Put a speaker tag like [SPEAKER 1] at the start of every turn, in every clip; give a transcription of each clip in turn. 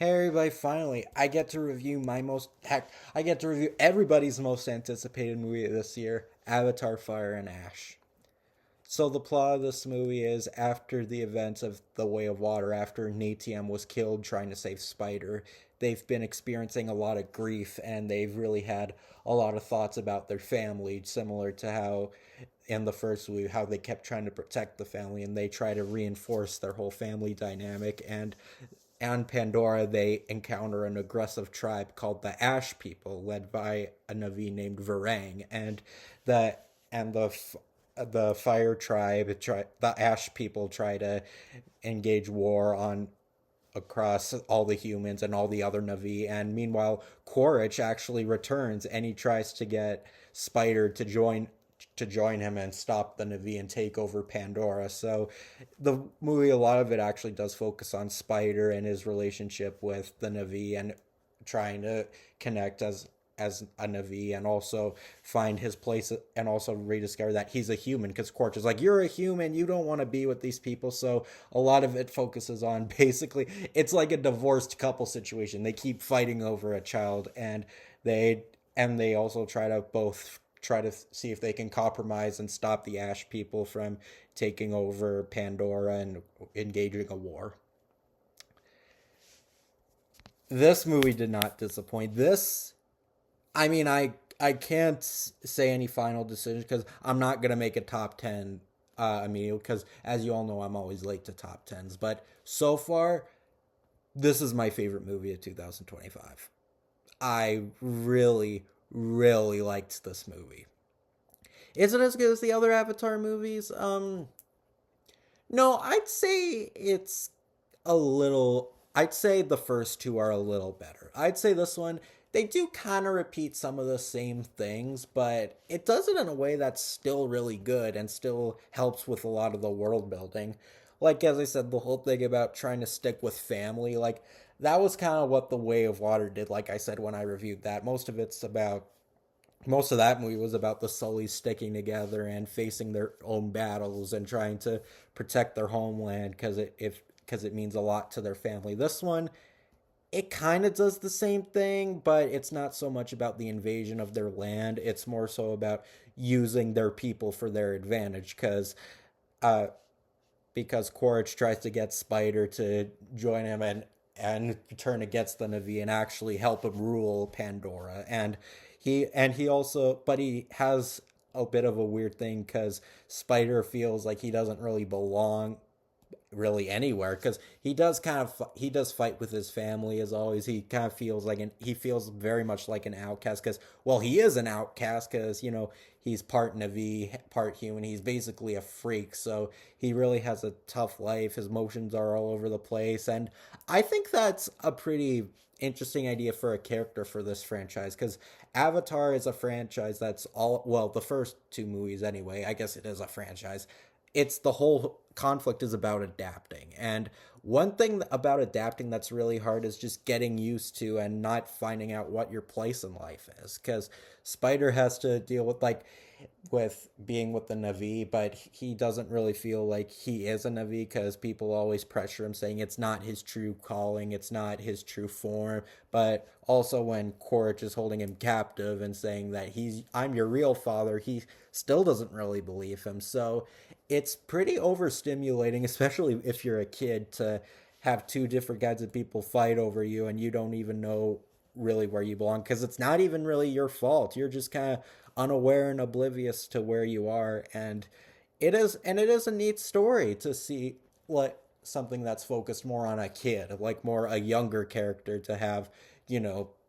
[SPEAKER 1] Hey everybody, finally, I get to review I get to review everybody's most anticipated movie this year, Avatar Fire and Ash. So the plot of this movie is after the events of The Way of Water, after Natium was killed trying to save Spider, they've been experiencing a lot of grief and they've really had a lot of thoughts about their family, similar to how in the first movie, how they kept trying to protect the family and they try to reinforce their whole family dynamic. And on Pandora, they encounter an aggressive tribe called the Ash People, led by a Na'vi named Varang, and the and the Fire Tribe, the Ash People try to engage war on across all the humans and all the other Na'vi. And meanwhile, Quaritch actually returns and he tries to get Spider to join him and stop the Na'vi and take over Pandora. So the movie, a lot of it actually does focus on Spider and his relationship with the Na'vi and trying to connect as a Na'vi and also find his place and also rediscover that he's a human because Quaritch is like, you're a human, you don't want to be with these people. So a lot of it focuses on basically, it's like a divorced couple situation. They keep fighting over a child they they also try to see if they can compromise and stop the Ash People from taking over Pandora and engaging a war. This movie did not disappoint. I mean, I can't say any final decision because I'm not gonna make a top 10 immediately because as you all know, I'm always late to top tens. But so far, this is my favorite movie of 2025. I really, really liked this movie. Is it as good as the other Avatar movies? No, I'd say it's a little. I'd say the first two are a little better. I'd say this one, they do kind of repeat some of the same things, but it does it in a way that's still really good and still helps with a lot of the world building. Like, as I said, the whole thing about trying to stick with family, like, that was kind of what The Way of Water did, like I said when I reviewed that. Most of that movie was about the Sullys sticking together and facing their own battles and trying to protect their homeland because it means a lot to their family. This one, it kind of does the same thing, but it's not so much about the invasion of their land. It's more so about using their people for their advantage uh, because Quaritch tries to get Spider to join him and turn against the Na'vi and actually help him rule Pandora. He also, but he has a bit of a weird thing because Spider feels like he doesn't really belong really anywhere because he does fight with his family as always. He kind of feels like he feels very much like an outcast because, well, he is an outcast because, he's part Navi, part human. He's basically a freak, so he really has a tough life. His emotions are all over the place, and I think that's a pretty interesting idea for a character for this franchise because Avatar is a franchise that's all, well, the first two movies anyway, I guess it is a franchise. It's the whole conflict is about adapting. And one thing about adapting that's really hard is just getting used to and not finding out what your place in life is. Because Spider has to deal with being with the Navi, but he doesn't really feel like he is a Navi because people always pressure him, saying it's not his true calling, it's not his true form. But also when Quaritch is holding him captive and saying that I'm your real father, he still doesn't really believe him. So it's pretty overstimulating, especially if you're a kid, to have two different kinds of people fight over you and you don't even know really where you belong because it's not even really your fault. You're just kind of unaware and oblivious to where you are, and it is a neat story to see what something that's focused more on a kid, like more a younger character to have,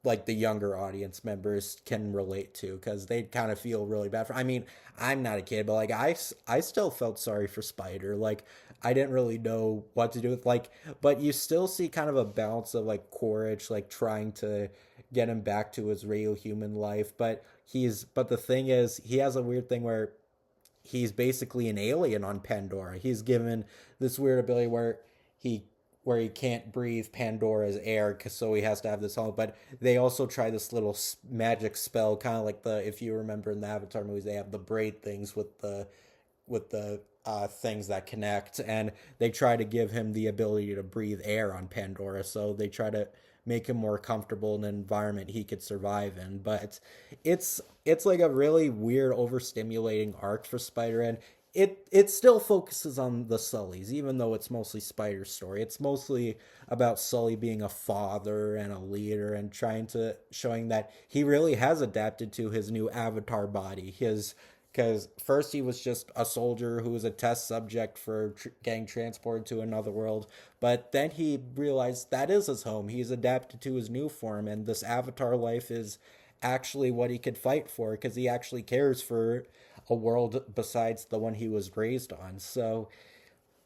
[SPEAKER 1] like the younger audience members can relate to because they kind of feel really bad for. I mean, I'm not a kid, but like I still felt sorry for Spider. Like I didn't really know what to do with like, but you still see kind of a balance of like Quaritch like trying to get him back to his real human life, but the thing is he has a weird thing where he's basically an alien on Pandora. He's given this weird ability he where he can't breathe Pandora's air, so he has to have this home. But they also try this little magic spell, kind of like the if you remember in the Avatar movies, they have the braid things with the things that connect, and they try to give him the ability to breathe air on Pandora. So they try to make him more comfortable in an environment he could survive in. But it's like a really weird, overstimulating arc for Spider-Man. It still focuses on the Sullys, even though it's mostly Spider's story. It's mostly about Sully being a father and a leader and trying to showing that he really has adapted to his new avatar body. His Because first he was just a soldier who was a test subject for getting transported to another world, but then he realized that is his home. He's adapted to his new form, and this avatar life is actually what he could fight for because he actually cares for a world besides the one he was raised on. So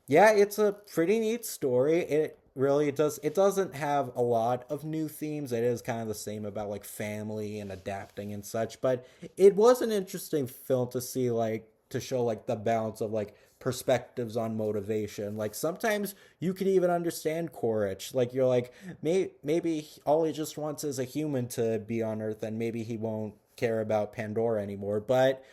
[SPEAKER 1] yeah, it's a pretty neat story. It doesn't have a lot of new themes. It is kind of the same about like family and adapting and such, but it was an interesting film to see, like to show like the balance of like perspectives on motivation. Like sometimes you could even understand Quaritch. Like you're like maybe all he just wants is a human to be on Earth, and maybe he won't care about Pandora anymore. But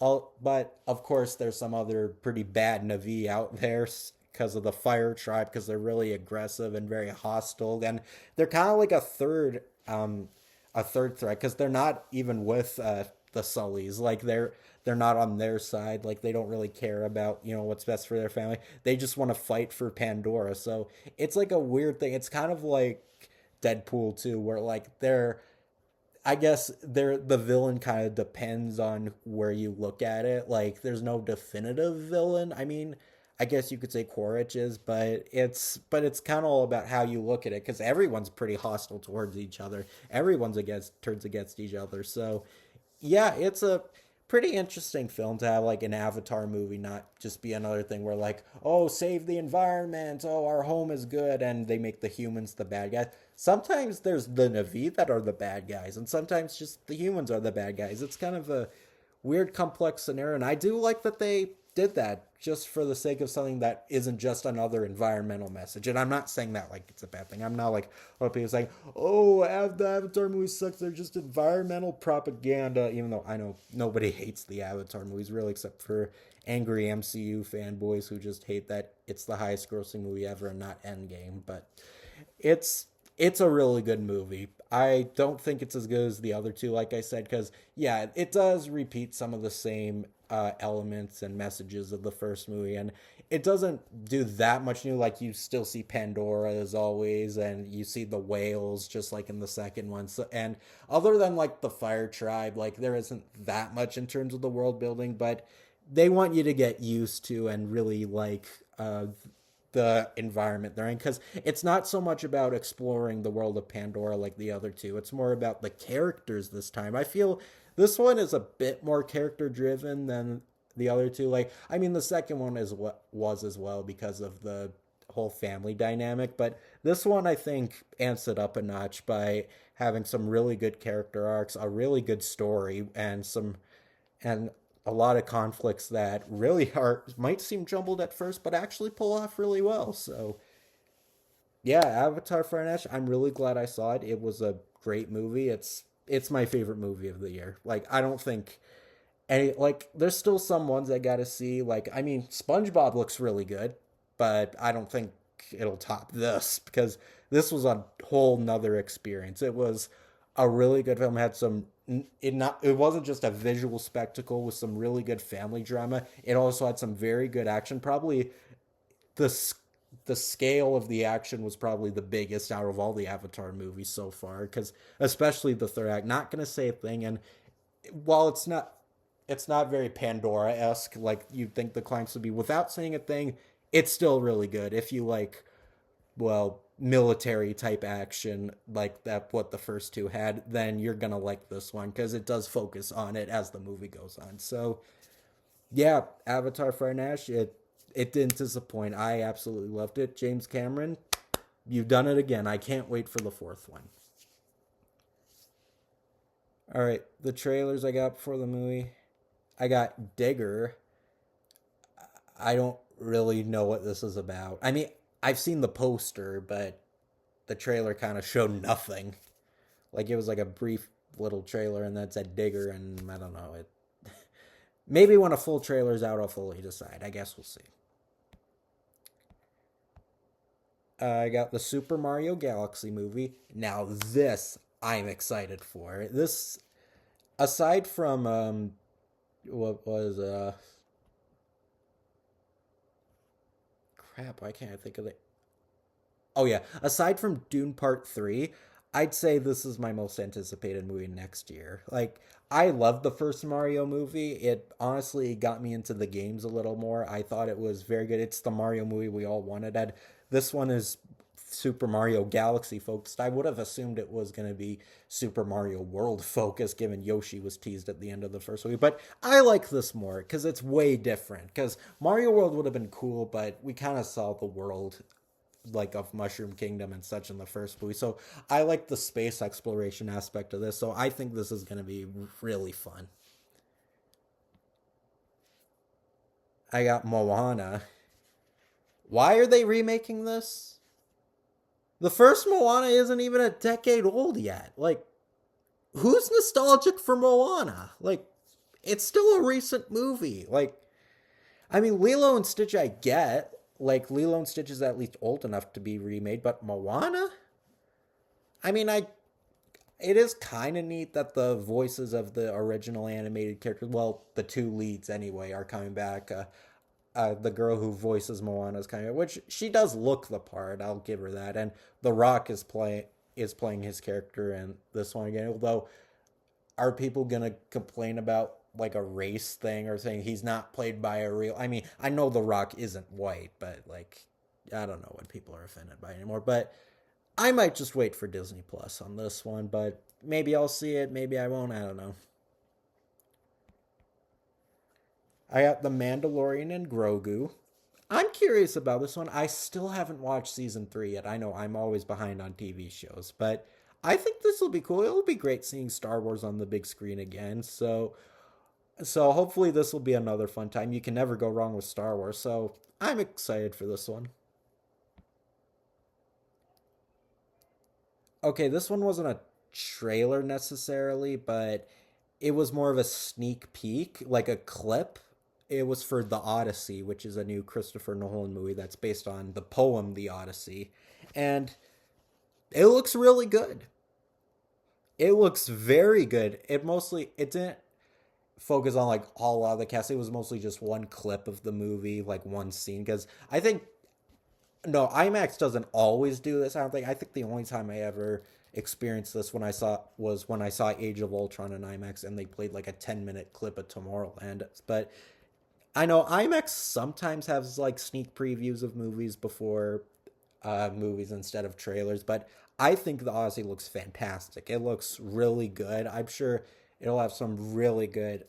[SPEAKER 1] of course, there's some other pretty bad Navi out there because of the Fire Tribe, because they're really aggressive and very hostile, and they're kind of like a third threat because they're not even with the Sullys. Like they're not on their side. Like they don't really care about what's best for their family. They just want to fight for Pandora. So it's like a weird thing. It's kind of like Deadpool too, where like I guess the villain kind of depends on where you look at it. Like there's no definitive villain. I mean, I guess you could say Quaritch is, but it's kind of all about how you look at it because everyone's pretty hostile towards each other. Everyone's against turns against each other. So yeah, it's a pretty interesting film to have like an Avatar movie not just be another thing where like, oh, save the environment, oh, our home is good, and they make the humans the bad guys. Sometimes there's the Na'vi that are the bad guys, and sometimes just the humans are the bad guys. It's kind of a weird, complex scenario, and I do like that they did that just for the sake of something that isn't just another environmental message. And I'm not saying that like it's a bad thing. I'm not like people saying, "Oh, the Avatar movie sucks. They're just environmental propaganda." Even though I know nobody hates the Avatar movies really, except for angry MCU fanboys who just hate that it's the highest grossing movie ever and not Endgame. But it's it's a really good movie. I don't think it's as good as the other two, like I said, because yeah, it does repeat some of the same elements and messages of the first movie, and it doesn't do that much new. Like you still see Pandora as always, and you see the whales just like in the second one. So, and other than like the Fire Tribe, like there isn't that much in terms of the world building, but they want you to get used to and really like the environment they're in because it's not so much about exploring the world of Pandora like the other two. It's more about the characters this time. I feel this one is a bit more character driven than the other two. Like, I mean, the second one is what was as well because of the whole family dynamic, but this one I think amps it up a notch by having some really good character arcs, a really good story, and a lot of conflicts that really are might seem jumbled at first, but actually pull off really well. So yeah, Avatar: Fire and Ash. I'm really glad I saw it. It was a great movie. It's my favorite movie of the year. Like I don't think any like there's still some ones I gotta see. Like I mean, SpongeBob looks really good, but I don't think it'll top this because this was a whole nother experience. It was a really good film. Had some it wasn't just a visual spectacle with some really good family drama. It also had some very good action. Probably the the scale of the action was probably the biggest out of all the Avatar movies so far. Because especially the third act, not gonna say a thing. And while it's not very Pandora esque like you'd think the climax would be. Without saying a thing, it's still really good if you like military type action like that what the first two had, then you're gonna like this one because it does focus on it as the movie goes on. So yeah, Avatar: Fire and Ash, it didn't disappoint. I absolutely loved it. James Cameron, you've done it again. I can't wait for the fourth one. All right, the trailers I got before the movie. I got Digger. I don't really know what this is about. I mean, I've seen the poster, but the trailer kind of showed nothing. Like it was like a brief little trailer and that said Digger, and I don't know it. Maybe when a full trailer's out, I'll fully decide. I guess we'll see. I got the Super Mario Galaxy movie. Now this I'm excited for. This aside from what was crap, why can't I think of it? Oh yeah, aside from Dune Part 3, I'd say this is my most anticipated movie next year. Like I loved the first Mario movie. It honestly got me into the games a little more. I thought it was very good. It's the Mario movie we all wanted. And this one is Super Mario Galaxy focused. I would have assumed it was going to be Super Mario World focused given Yoshi was teased at the end of the first movie. But I like this more because it's way different. Because Mario World would have been cool, but we kind of saw the world like of Mushroom Kingdom and such in the first movie. So I like the space exploration aspect of this. So I think this is going to be really fun. I got Moana. Why are they remaking this? The first Moana isn't even a decade old yet. Like, who's nostalgic for Moana? Like, it's still a recent movie. Like, I mean, Lilo and Stitch, I get. Like, Lilo and Stitch is at least old enough to be remade, but Moana? I mean, it is kind of neat that the voices of the original animated characters, well, the two leads anyway, are coming back. The girl who voices Moana is coming back, which she does look the part. I'll give her that. And The Rock is playing his character in this one again. Although, are people gonna complain about like a race thing or saying he's not played by a real? I mean, I know The Rock isn't white, but like, I don't know what people are offended by anymore. But I might just wait for Disney Plus on this one, but maybe I'll see it, maybe I won't, I don't know. I got The Mandalorian and Grogu. I'm curious about this one. I still haven't watched season 3 yet. I know I'm always behind on TV shows, but I think this will be cool. It'll be great seeing Star Wars on the big screen again. So hopefully this will be another fun time. You can never go wrong with Star Wars. So I'm excited for this one. Okay, this one wasn't a trailer necessarily, but it was more of a sneak peek, like a clip. It was for The Odyssey, which is a new Christopher Nolan movie that's based on the poem The Odyssey. And it looks really good. It looks very good. It didn't focus on like all of the cast. It was mostly just one clip of the movie, like one scene. Because I think no, IMAX doesn't always do this. I think the only time I ever experienced this when I saw Age of Ultron in IMAX and they played like a 10-minute clip of Tomorrowland. But I know IMAX sometimes has like sneak previews of movies before movies instead of trailers, but I think the Odyssey looks fantastic. It looks really good. I'm sure it'll have some really good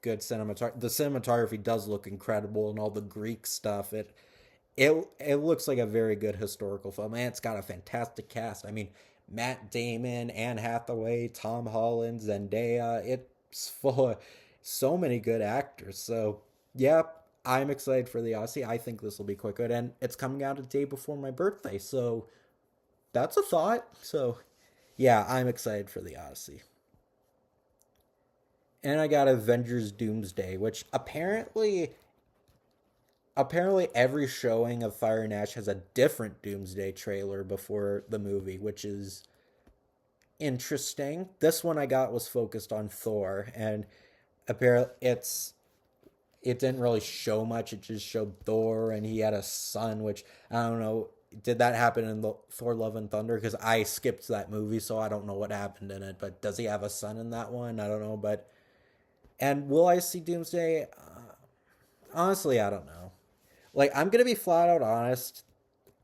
[SPEAKER 1] cinematography. The cinematography does look incredible and all the Greek stuff. It looks like a very good historical film, and it's got a fantastic cast. I mean, Matt Damon, Anne Hathaway, Tom Holland, Zendaya. It's full of so many good actors. So yeah, I'm excited for the Odyssey. I think this will be quite good, and it's coming out a day before my birthday, so that's a thought. So yeah, I'm excited for the Odyssey. And I got Avengers Doomsday, which apparently every showing of Fire and Ash has a different Doomsday trailer before the movie, which is interesting. This one I got was focused on Thor, and apparently it didn't really show much. It just showed Thor, and he had a son, which I don't know. Did that happen in the Thor: Love and Thunder? Because I skipped that movie, so I don't know what happened in it. But does he have a son in that one? I don't know. But and will I see Doomsday? Honestly, I don't know. Like I'm gonna be flat out honest.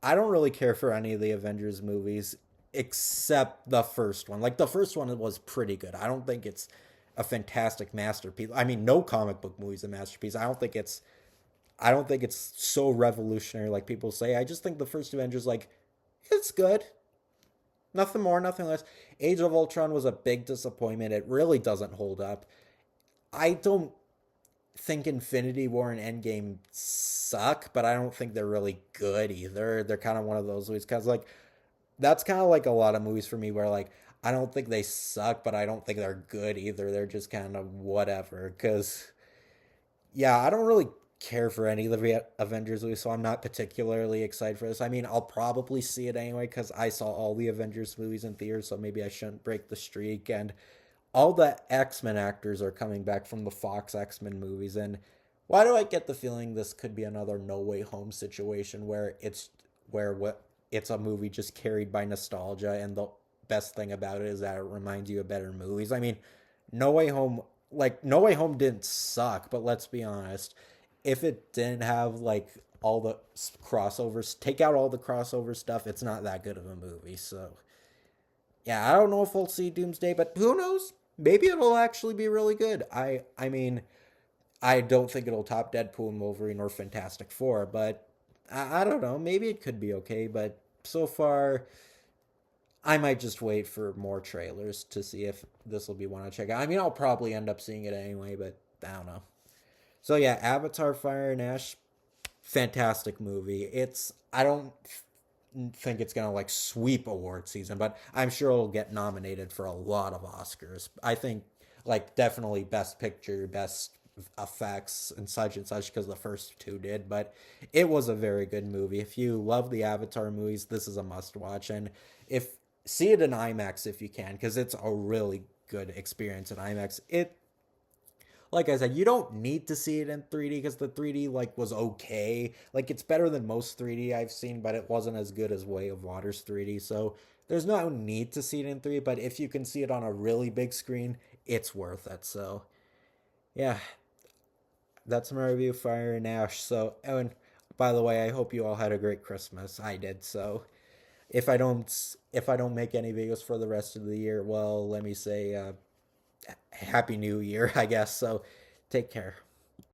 [SPEAKER 1] I don't really care for any of the Avengers movies except the first one. Like the first one was pretty good. I don't think it's a fantastic masterpiece. I mean, no comic book movie is a masterpiece. I don't think it's so revolutionary like people say. I just think the first Avengers like it's good. Nothing more, nothing less. Age of Ultron was a big disappointment. It really doesn't hold up. I don't think Infinity War and Endgame suck, but I don't think they're really good either. They're kind of one of those movies because like that's kind of like a lot of movies for me where like I don't think they suck, but I don't think they're good either. They're just kind of whatever because Yeah, I don't really care for any of the Avengers movies, so I'm not particularly excited for this. I mean, I'll probably see it anyway because I saw all the Avengers movies in theaters, so maybe I shouldn't break the streak. And all the X-Men actors are coming back from the Fox X-Men movies, and why do I get the feeling this could be another No Way Home situation where it's a movie just carried by nostalgia, and the best thing about it is that it reminds you of better movies. I mean, No Way Home, No Way Home didn't suck, but let's be honest, if it didn't have all the crossovers, take out all the crossover stuff, it's not that good of a movie. So yeah, I don't know if we'll see Doomsday, but who knows? Maybe it'll actually be really good. I mean, I don't think it'll top Deadpool and Wolverine or Fantastic Four, but I don't know. Maybe it could be okay, but so far, I might just wait for more trailers to see if this will be one to check out. I mean, I'll probably end up seeing it anyway, but I don't know. So yeah, Avatar Fire and Ash, fantastic movie. I don't think it's gonna sweep award season, but I'm sure it'll get nominated for a lot of Oscars. I think definitely Best Picture, Best effects and such because the first two did, but it was a very good movie. If you love the Avatar movies, this is a must watch, and if see it in IMAX if you can because it's a really good experience in IMAX. It like I said, you don't need to see it in 3D because the 3D was okay. It's better than most 3D I've seen, but it wasn't as good as Way of Water's 3D. So there's no need to see it in 3D, but if you can see it on a really big screen, it's worth it. So yeah, that's my review of Fire and Ash. So and by the way, I hope you all had a great Christmas. I did. So if I don't make any videos for the rest of the year, well, let me say Happy New Year, I guess. So take care.